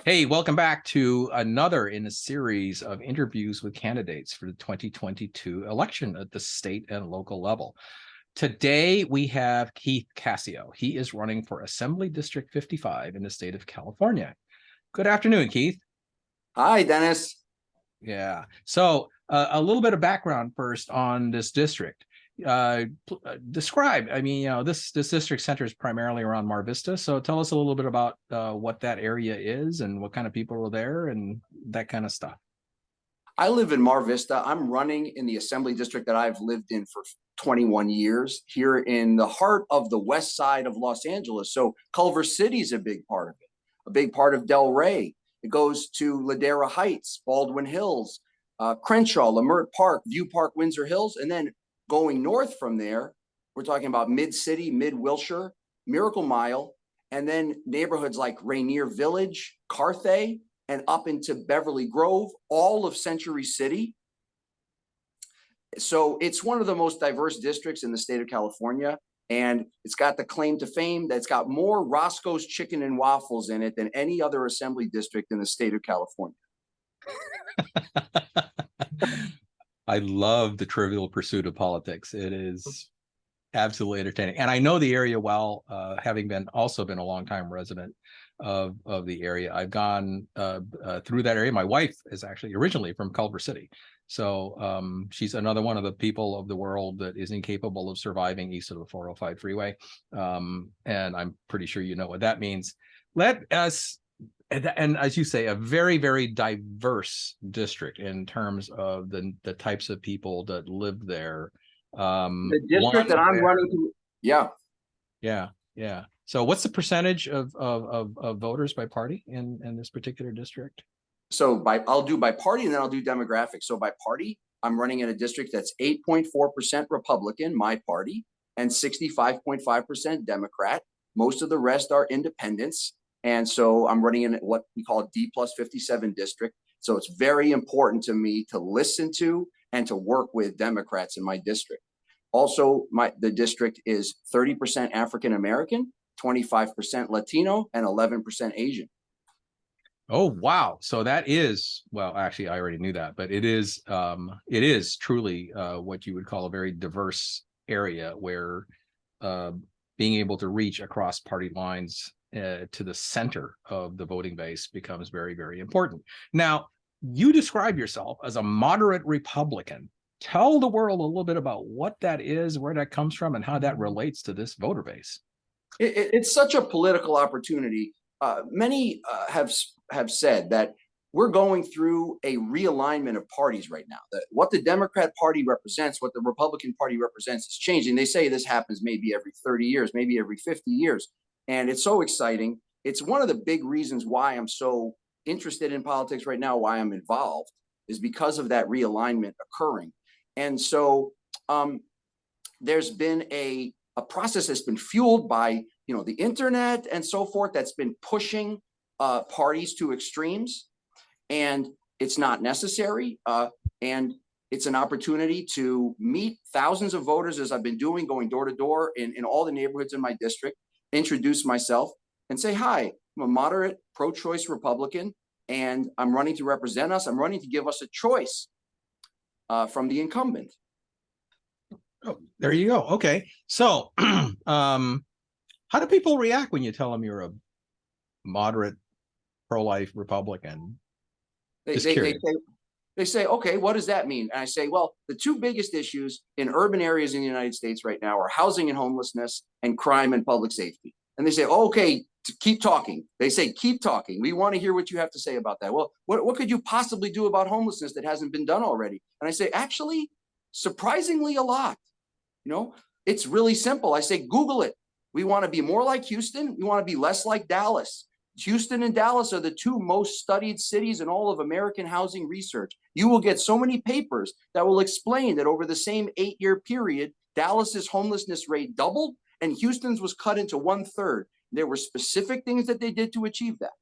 Hey, welcome back to another in a series of interviews with candidates for the 2022 election at the state and local level. Today, we have Keith Cascio. He is running for Assembly District 55 in the state of California. Good afternoon, Keith. Hi, Dennis. Yeah. So, a little bit of background first on this district. Describe. This district centers primarily around Mar Vista. So, tell us a little bit about what that area is and what kind of people are there and that kind of stuff. I live in Mar Vista. I'm running in the assembly district that I've lived in for 21 years here in the heart of the west side of Los Angeles. So Culver City is a big part of it, a big part of Del Rey. It goes to Ladera Heights, Baldwin Hills, Crenshaw, Lamert Park, View Park, Windsor Hills. And then going north from there, we're talking about Mid-City, Mid-Wilshire, Miracle Mile, and then neighborhoods like Rainier Village, Carthay, and up into Beverly Grove, all of Century City. So it's one of the most diverse districts in the state of California. And it's got the claim to fame that it's got more Roscoe's Chicken and Waffles in it than any other assembly district in the state of California. I love the trivial pursuit of politics. It is absolutely entertaining. And I know the area well, having also been a longtime resident of the area. I've gone through that area. My wife is actually originally from Culver City. So she's another one of the people of the world that is incapable of surviving east of the 405 freeway. And I'm pretty sure you know what that means. Let us, and as you say, a very, very diverse district in terms of the types of people that live there. The district that I'm running to, yeah. Yeah. So what's the percentage of voters by party in this particular district? So I'll do by party and then I'll do demographics. So by party, I'm running in a district that's 8.4% Republican, my party, and 65.5% Democrat. Most of the rest are independents. And so I'm running in what we call a D plus 57 district. So it's very important to me to listen to and to work with Democrats in my district. Also, the district is 30% African American, 25% Latino, and 11% Asian. Oh, wow. So that is, well, actually, I already knew that, but it is truly what you would call a very diverse area where being able to reach across party lines to the center of the voting base becomes very, very important. Now, you describe yourself as a moderate Republican. Tell the world a little bit about what that is, where that comes from, and how that relates to this voter base. It's such a political opportunity. Many have said that we're going through a realignment of parties right now. That what the Democrat Party represents, what the Republican Party represents, is changing. They say this happens maybe every 30 years, maybe every 50 years, and it's so exciting. It's one of the big reasons why I'm so interested in politics right now, why I'm involved, is because of that realignment occurring. And so there's been a process that's been fueled by the internet and so forth that's been pushing parties to extremes, and it's not necessary. And it's an opportunity to meet thousands of voters, as I've been doing, going door to door in all the neighborhoods in my district, introduce myself and say, hi, I'm a moderate pro-choice Republican, and I'm running to represent us. I'm running to give us a choice from the incumbent. Oh, there you go. Okay. So how do people react when you tell them you're a moderate pro-life Republican? They say, okay, what does that mean? And I say, well, the two biggest issues in urban areas in the United States right now are housing and homelessness and crime and public safety. And they say, okay, keep talking. They say, keep talking. We want to hear what you have to say about that. Well, what could you possibly do about homelessness that hasn't been done already? And I say, actually, surprisingly a lot. It's really simple. I say, Google it. We want to be more like Houston. We want to be less like Dallas. Houston and Dallas are the two most studied cities in all of American housing research. You will get so many papers that will explain that over the same 8-year period, Dallas's homelessness rate doubled and Houston's was cut into 1/3. There were specific things that they did to achieve that.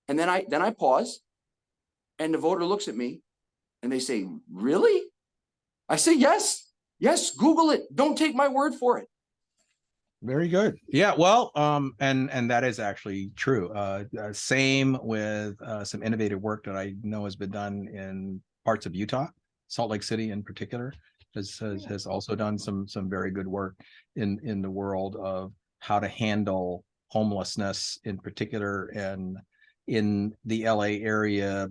And then I pause, and the voter looks at me and they say, really? I say, yes, Google it. Don't take my word for it. Very good. Yeah, well, and that is actually true. Same with some innovative work that I know has been done in parts of Utah. Salt Lake City in particular has also done some very good work in the world of how to handle homelessness in particular, and in the LA area,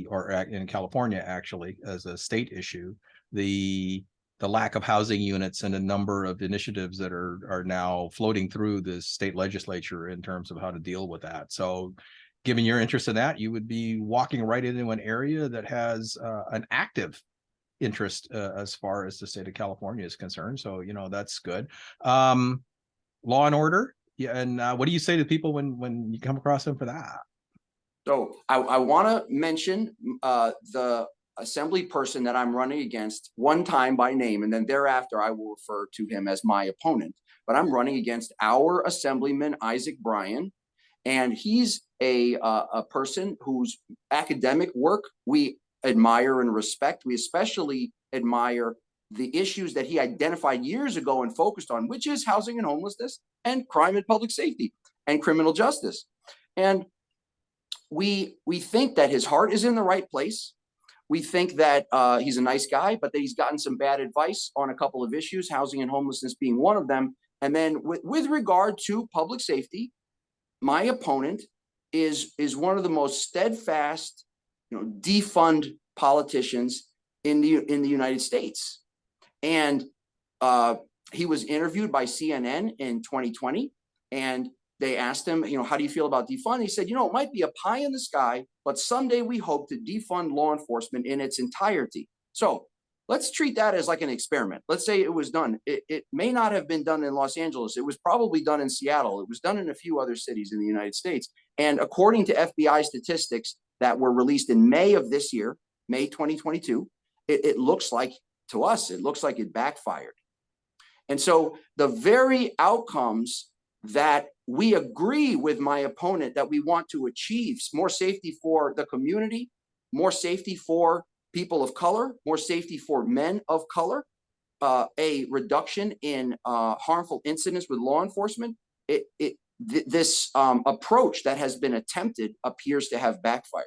or in California actually as a state issue, the lack of housing units and a number of initiatives that are now floating through the state legislature in terms of how to deal with that. So given your interest in that, you would be walking right into an area that has an active interest as far as the state of California is concerned. So, that's good. Law and order. Yeah. And what do you say to people when you come across them for that? So I want to mention the assembly person that I'm running against one time by name, and then thereafter I will refer to him as my opponent. But I'm running against our assemblyman, Isaac Bryan, and he's a person whose academic work we admire and respect. We especially admire the issues that he identified years ago and focused on, which is housing and homelessness and crime and public safety and criminal justice. And we think that his heart is in the right place. We think that he's a nice guy, but that he's gotten some bad advice on a couple of issues, housing and homelessness being one of them. And then with regard to public safety, my opponent is one of the most steadfast, defund politicians in the United States. And he was interviewed by CNN in 2020, and they asked him, how do you feel about defund? He said, it might be a pie in the sky, but someday we hope to defund law enforcement in its entirety. So let's treat that as like an experiment. Let's say it was done. It may not have been done in Los Angeles. It was probably done in Seattle. It was done in a few other cities in the United States. And according to FBI statistics that were released in May of this year, May 2022, it looks like, to us, it looks like it backfired. And so the very outcomes that we agree with my opponent that we want to achieve, more safety for the community, more safety for people of color, more safety for men of color, a reduction in harmful incidents with law enforcement. This approach that has been attempted appears to have backfired.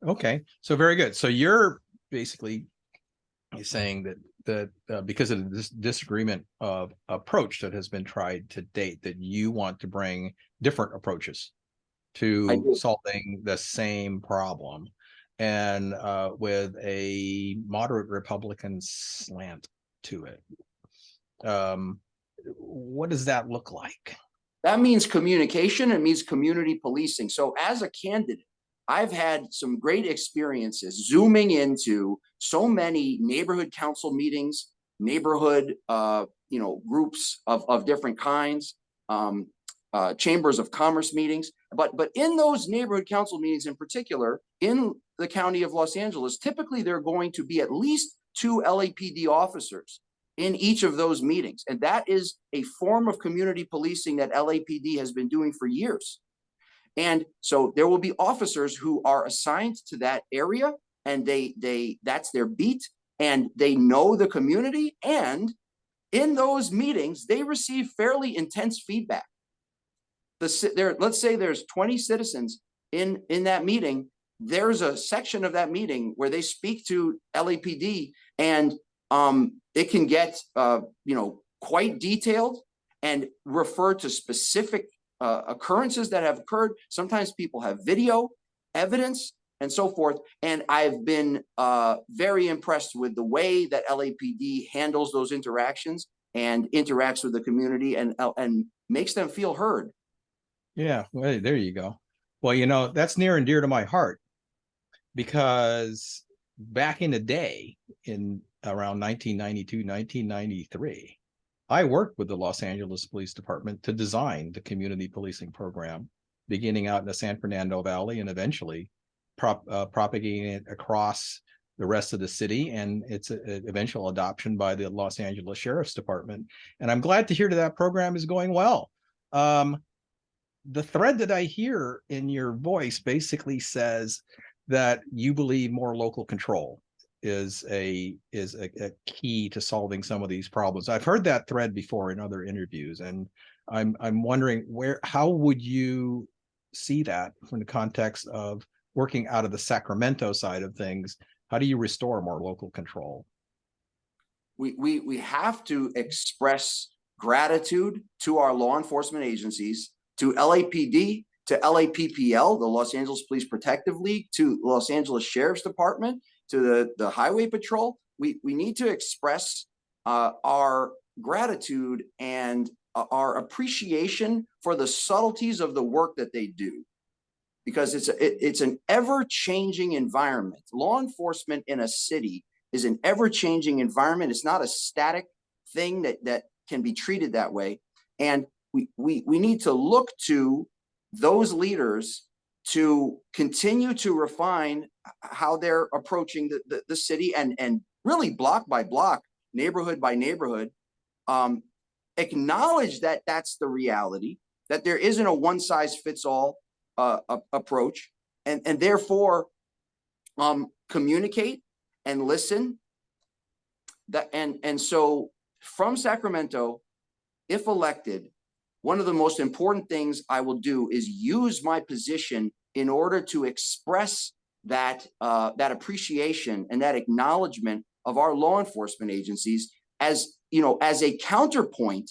Okay, so very good. So you're basically saying that because of this disagreement of approach that has been tried to date, that you want to bring different approaches to solving the same problem, and with a moderate Republican slant to it. What does that look like? That means communication. It means community policing. So as a candidate, I've had some great experiences zooming into so many neighborhood council meetings, neighborhood groups of different kinds, chambers of commerce meetings. But in those neighborhood council meetings in particular, in the county of Los Angeles, typically there are going to be at least 2 LAPD officers in each of those meetings. And that is a form of community policing that LAPD has been doing for years. And so there will be officers who are assigned to that area, and that's their beat, and they know the community. And in those meetings, they receive fairly intense feedback. Let's say there's 20 citizens in that meeting. There's a section of that meeting where they speak to LAPD, and it can get quite detailed and refer to specific occurrences that have occurred. Sometimes people have video evidence and so forth. And I've been very impressed with the way that LAPD handles those interactions and interacts with the community and makes them feel heard. Yeah, well, there you go. Well, that's near and dear to my heart, because back in the day, in around 1992, 1993, I worked with the Los Angeles Police Department to design the community policing program, beginning out in the San Fernando Valley and eventually propagating it across the rest of the city, and its eventual adoption by the Los Angeles Sheriff's Department. And I'm glad to hear that program is going well. The thread that I hear in your voice basically says that you believe more local control is a key to solving some of these problems. I've heard that thread before in other interviews, and I'm wondering how would you see that from the context of working out of the Sacramento side of things? How do you restore more local control? We have to express gratitude to our law enforcement agencies, to LAPD, to LAPPL, the Los Angeles Police Protective League, to Los Angeles Sheriff's Department, to the Highway Patrol. We need to express our gratitude and our appreciation for the subtleties of the work that they do, because it's an ever-changing environment. Law enforcement in a city is an ever-changing environment. It's not a static thing that can be treated that way. And we need to look to those leaders to continue to refine how they're approaching the city, and really block by block, neighborhood by neighborhood, acknowledge that that's the reality, that there isn't a one-size-fits-all approach, and therefore communicate and listen. And so from Sacramento, if elected, one of the most important things I will do is use my position in order to express that appreciation and that acknowledgement of our law enforcement agencies, as as a counterpoint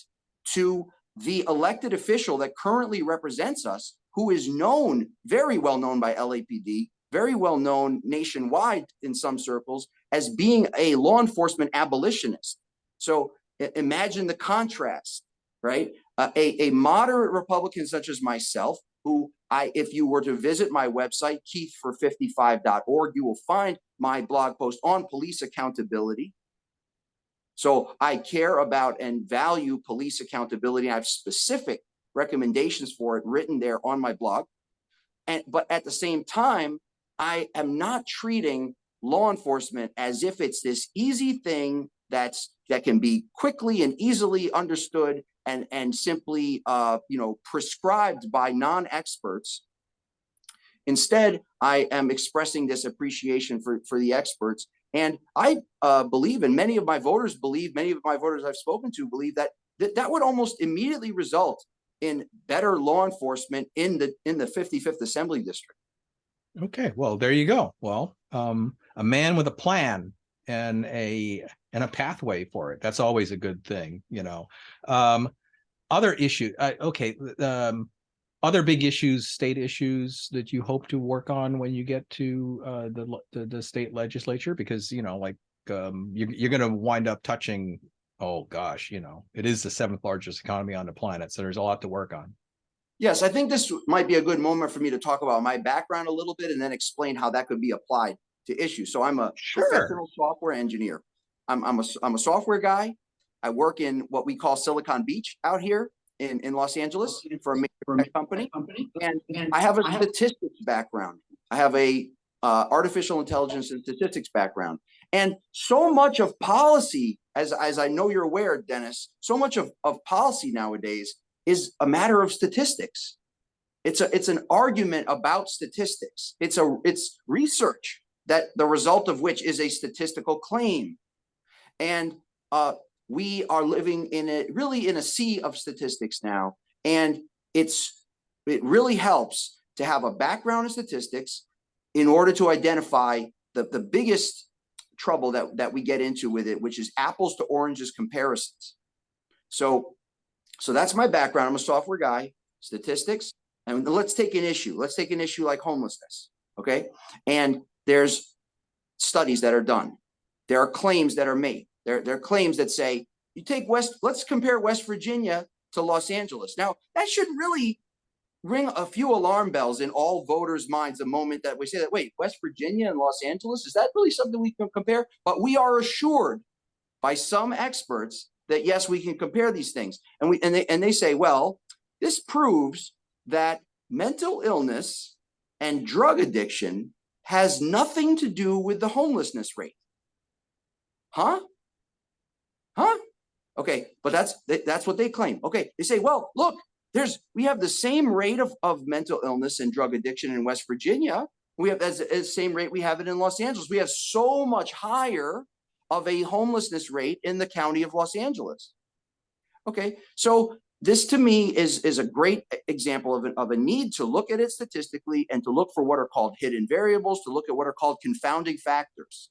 to the elected official that currently represents us, who is known, very well known by LAPD, very well known nationwide in some circles, as being a law enforcement abolitionist. So imagine the contrast, right? A moderate Republican such as myself, who if you were to visit my website, keithfor55.org, you will find my blog post on police accountability. So I care about and value police accountability. I have specific recommendations for it written there on my blog. But at the same time, I am not treating law enforcement as if it's this easy thing that can be quickly and easily understood and simply prescribed by non-experts. Instead, I am expressing this appreciation for the experts. And I believe, and many of my voters I've spoken to believe, that would almost immediately result in better law enforcement in the 55th Assembly District. Okay, well, there you go. Well, a man with a plan and a pathway for it. That's always a good thing, Other issue, okay. Other big issues, state issues that you hope to work on when you get to the state legislature, because you're going to wind up touching. Oh gosh, it is the 7th largest economy on the planet, so there's a lot to work on. Yes, I think this might be a good moment for me to talk about my background a little bit and then explain how that could be applied to issues. So I'm a professional software engineer. I'm a software guy. I work in what we call Silicon Beach out here in Los Angeles for a major company. And I have a statistics background. I have a artificial intelligence and statistics background. And so much of policy, as I know you're aware, Dennis, so much of policy nowadays is a matter of statistics. It's an argument about statistics. It's research that the result of which is a statistical claim. And we are living in a sea of statistics now. And it really helps to have a background in statistics in order to identify the biggest trouble that we get into with it, which is apples to oranges comparisons. So that's my background. I'm a software guy, statistics. And let's take an issue. Let's take an issue like homelessness. Okay. And there's studies that are done. There are claims that are made. There are claims that say, let's compare West Virginia to Los Angeles. Now, that should really ring a few alarm bells in all voters' minds the moment that we say that, wait, West Virginia and Los Angeles, is that really something we can compare? But we are assured by some experts that yes, we can compare these things. And they say, well, this proves that mental illness and drug addiction has nothing to do with the homelessness rate. Huh? Okay, but that's what they claim. Okay, they say, well, look, we have the same rate of mental illness and drug addiction in West Virginia, We have as the same rate we have it in Los Angeles. We have so much higher of a homelessness rate in the county of Los Angeles. Okay, so this to me is a great example of a need to look at it statistically and to look for what are called hidden variables, to look at what are called confounding factors.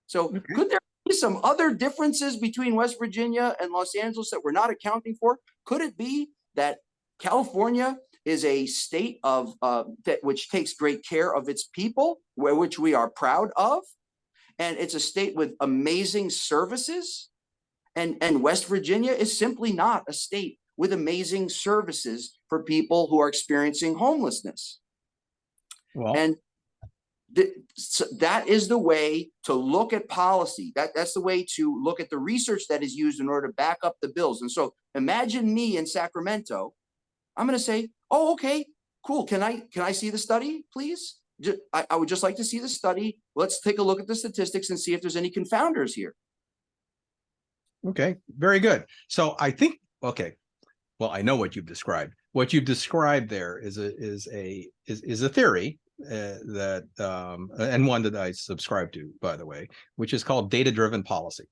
So Okay. could there be some other differences between West Virginia and Los Angeles that we're not accounting for? Could it be that California is a state of that which takes great care of its people, which we are proud of, and it's a state with amazing services? And West Virginia is simply not a state with amazing services for people who are experiencing homelessness. Well, And so that is the way to look at policy. That's the way to look at the research that is used in order to back up the bills. And so imagine me in Sacramento. I'm going to say, oh, okay, cool. Can I see the study, please? I would just like to see the study. Let's take a look at the statistics and see if there's any confounders here. okay, very good. So I think, okay, well, I know what you've described. What you've described there is a theory that and one that I subscribe to, by the way, which is called data-driven policy,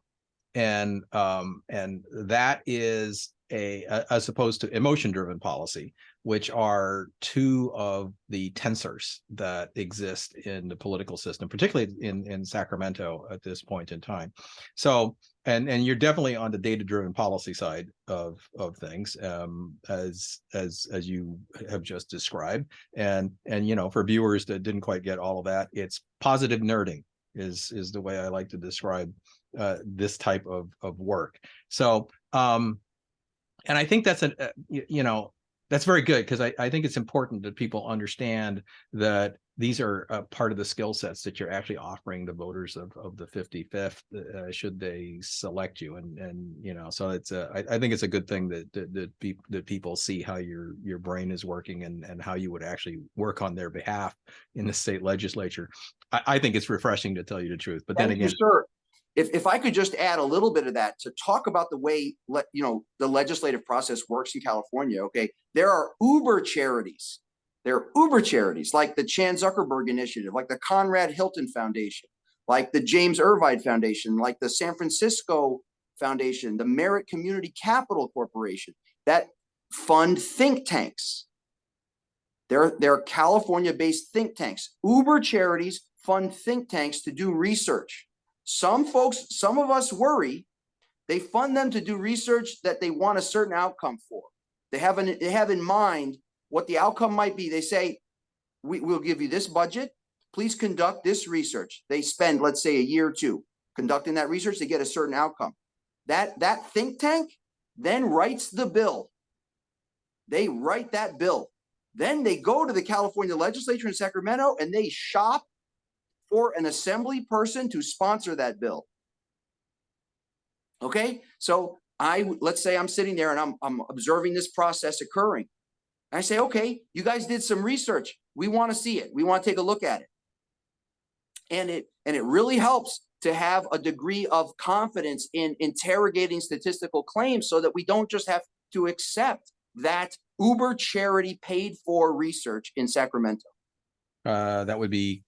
and that is as opposed to emotion-driven policy, which are two of the tensors that exist in the political system, particularly in Sacramento at this point in time. So, and you're definitely on the data-driven policy side of things, as you have just described. And for viewers that didn't quite get all of that, it's positive nerding is the way I like to describe this type of work. So, and I think that's that's very good, because I think it's important that people understand that these are part of the skill sets that you're actually offering the voters of the 55th should they select you, and so it's I think it's a good thing that people see how your brain is working and how you would actually work on their behalf in the state legislature. I think it's refreshing, to tell you the truth. But then again, sir. If I could just add a little bit of that to talk about the way the legislative process works in California. Okay, there are Uber charities. There are Uber charities like the Chan Zuckerberg Initiative, like the Conrad Hilton Foundation, like the James Irvine Foundation, like the San Francisco Foundation, the Merritt Community Capital Corporation, that fund think tanks. They're California-based think tanks. Uber charities fund think tanks to do research. Some of us worry they fund them to do research that they want a certain outcome for. They have in mind what the outcome might be. They say, we'll give you this budget. Please conduct this research. They spend, let's say, a year or two conducting that research. They get a certain outcome. That think tank then writes the bill. They write that bill. Then they go to the California legislature in Sacramento and they shop for an assembly person to sponsor that bill. Okay, so let's say I'm sitting there and I'm observing this process occurring. And I say, okay, you guys did some research. We want to see it. We want to take a look at it. And it really helps to have a degree of confidence in interrogating statistical claims, so that we don't just have to accept that Uber charity paid for research in Sacramento. That would be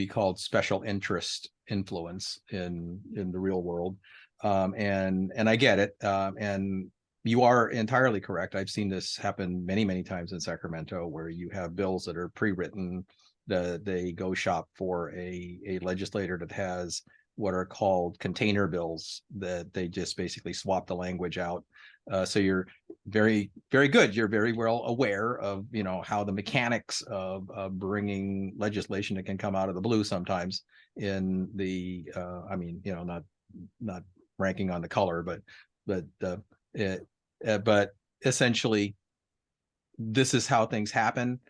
called special interest influence in the real world, and I get it, and you are entirely correct. I've seen this happen many times in Sacramento, where you have bills that are pre-written, that they go shop for a legislator that has what are called container bills, that they just basically swap the language out. So you're very good. You're very well aware of how the mechanics of bringing legislation that can come out of the blue sometimes in the not ranking on the color, but essentially this is how things happen.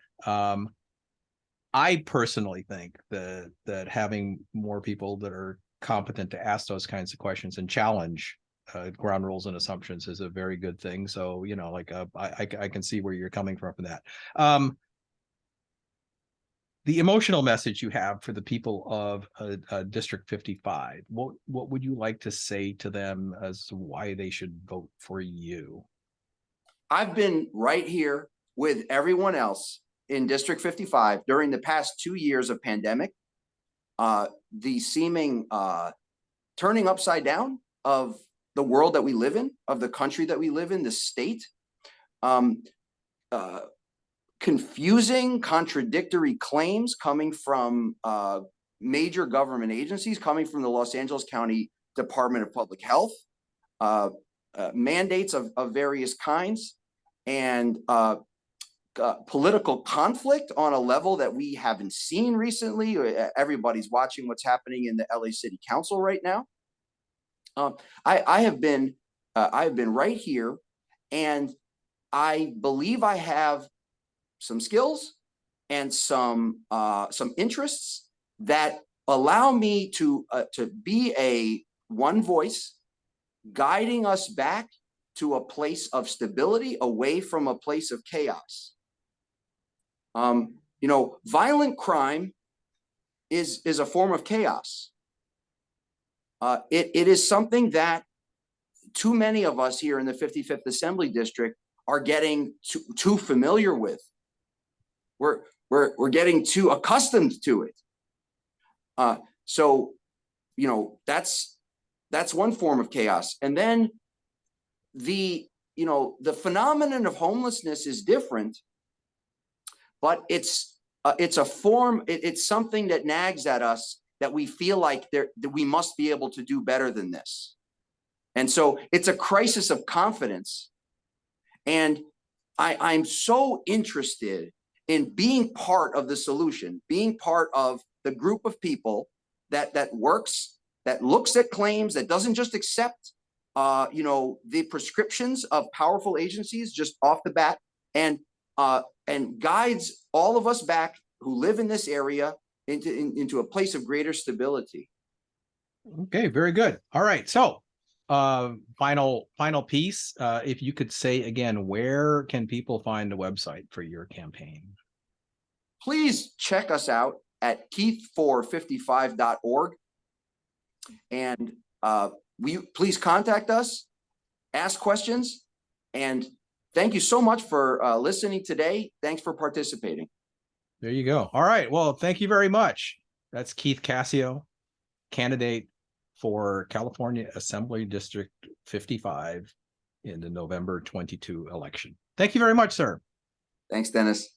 I personally think that having more people that are competent to ask those kinds of questions and challenge ground rules and assumptions is a very good thing. So, I can see where you're coming from that. The emotional message you have for the people of District 55, what would you like to say to them as to why they should vote for you? I've been right here with everyone else in District 55 during the past 2 years of pandemic, the seeming turning upside down of the world that we live in, of the country that we live in, the state, confusing, contradictory claims coming from major government agencies, coming from the Los Angeles County Department of Public Health, mandates of various kinds, and political conflict on a level that we haven't seen recently. Everybody's watching what's happening in the LA City Council right now. I have been right here, and I believe I have some skills and some interests that allow me to be a one voice, guiding us back to a place of stability, away from a place of chaos. You know, violent crime is a form of chaos. It is something that too many of us here in the 55th Assembly District are getting too familiar with. We're getting too accustomed to it. So, you know, that's one form of chaos. And then the phenomenon of homelessness is different, but it's a form. It's something that nags at us, that we feel like that we must be able to do better than this. And so it's a crisis of confidence. And I'm so interested in being part of the solution, being part of the group of people that works, that looks at claims, that doesn't just accept the prescriptions of powerful agencies just off the bat, and guides all of us back who live in this area into a place of greater stability. Okay, very good. All right. So final piece. If you could say again, where can people find a website for your campaign? Please check us out at keith455.org. And please contact us, ask questions, and thank you so much for listening today. Thanks for participating. There you go. All right. Well, thank you very much. That's Keith Cascio, candidate for California Assembly District 55 in the November 22 election. Thank you very much, sir. Thanks, Dennis.